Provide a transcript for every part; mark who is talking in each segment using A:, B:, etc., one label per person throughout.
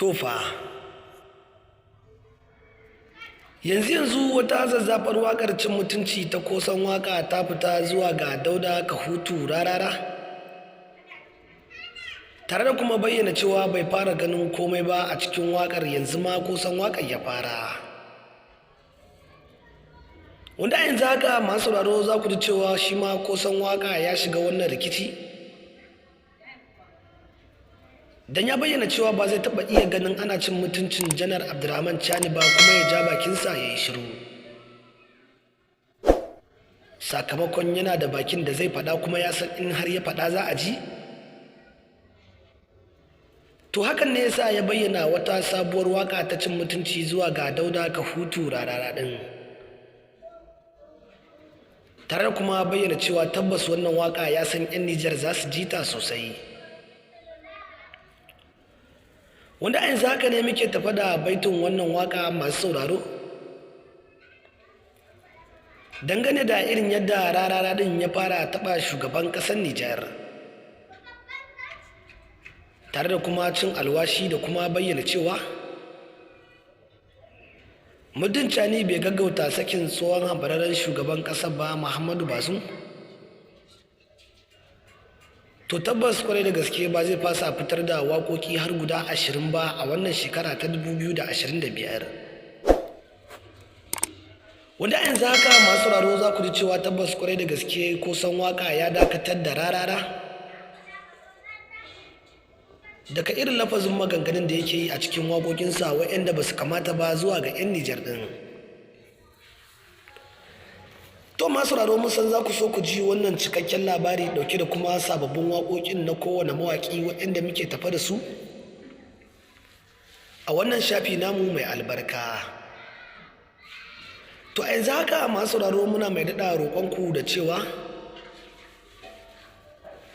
A: Tofa yanzu wata zazzafar waƙar cin mutunci ta Kosan Waka ta fita zuwa ga Dauda Kahutu Rarara, tare da kuma bayyana cewa bai fara ganin komai ba a cikin waƙar, yanzu ma Kosan Waƙar ya fara. Wanda a yanzu haka masu sauraro za ku ji cewa shi ma Kosan Waka ya shiga wannan rikici, dan ya bayyana cewa ba zai taɓa iya ganin ana cin mutuncin Janar Abdurrahman Chani ba kuma ya ja bakinsa ya yi shiru, sakamakon yana da bakin da zai faɗa kuma ya san in har ya faɗa za a ji. To hakan ne yasa ya bayyana wata sabuwar waka ta cin mutunci zuwa ga Dauda Kahutu Rarara ɗin, tare da kuma bayyana cewa tabbas wannan waka ya san 'yan Nijar za su ji ta sosai. Wanda a yanzu haka ne muke tafa da baitin wannan waka masu sauraro, dangane da irin yadda Rarara din ya fara taɓa shugaban ƙasar Nijar, tare da kuma cin alwashi da kuma bayyana cewa muddin Chani bai gaggauta sakin tsohon hambararren shugaban ƙasar ba Muhammadu Bazum, to tabbas kwarai da gaske ba zai fasa fitar da waƙoƙi har guda 20 ba a wannan shekara ta 2025. Wanda a yanzu haka masu sauraro za ku ji cewa tabbas kwarai da gaske Kosan Waka ya dakatar da Rarara daga irin lafazin maganganun da yake yi a cikin waƙoƙinsa waɗanda ba su kamata ba zuwa ga 'yan Nijar ɗin. To masu sauraro mun san za ku so ku ji wannan cikakken labari ɗauke da kuma sababbin waƙoƙin na kowane mawaƙi waɗanda muke tafa da su a wannan shafi namu mai albarka. To a yanzu haka masu sauraro muna mai daɗa roƙonku da cewa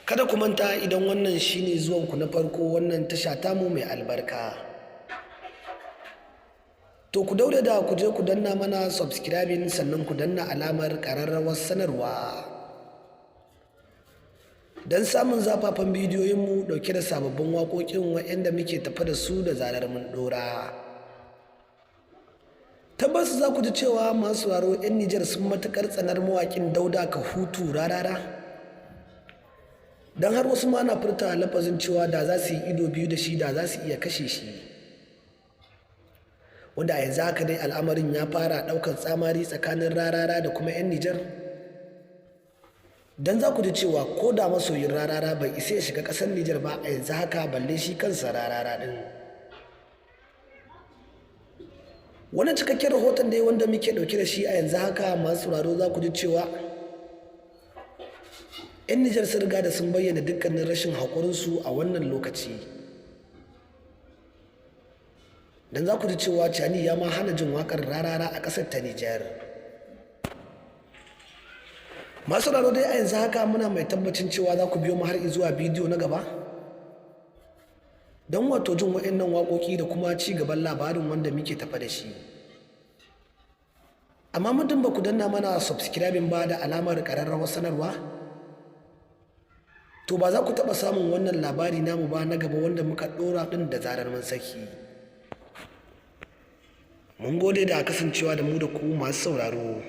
A: kada ku manta, idan wannan shine zuwanku na farko wannan tasha tamu mai albarka, to ku daure da ku je ku danna mana subscribing, sannan ku danna alamar ƙararrawar sanarwa don samun zafafan bidiyoyinmu ɗauke da sababbin waƙoƙin waɗanda muke tafa da su da zarar mun ɗora. Tabbas za ku ji cewa masu sauraro 'yan Nijar sun matuƙar tsanar mawaƙin Dauda Kahutu Rarara, don har wasu ma na furta lafazin cewa da za su yi ido biyu da shi da za su iya kashe shi. Wanda a yanzu haka dai al'amarin ya fara ɗaukar tsamari tsakanin Rarara da kuma 'yan Nijar, don za ku ji cewa ko da masoyin Rarara bai isa ya shiga ƙasar Nijar ba a yanzu haka, balle shi kansa Rarara ɗin. Wannan cikakken rahoton dai wanda muke ɗauke da shi a yanzu haka masu sauraro za ku ji cewa 'yan Nijar sun riga da sun bayyana dukkanin rashin haƙurinsu a wannan lokaci, don za ku ji cewa Chani ya ma hana jin waƙar Rarara a ƙasar ta Nijar. Masu raro dai a yanzu haka muna mai tabbacin cewa za ku biyo mu har zuwa bidiyo na gaba don wato jin waɗannan waƙoƙi da kuma ci gaban labarin wanda muke tafa da shi. Amma muddin ba ku danna mana subscribing ba da alamar ƙararrawar sanarwa, to ba za ku taɓa samun wannan labari namu ba na gaba wanda muka ɗora ɗin da zarar mun saki. Mun gode da kasancewa da mu da ku masu sauraro.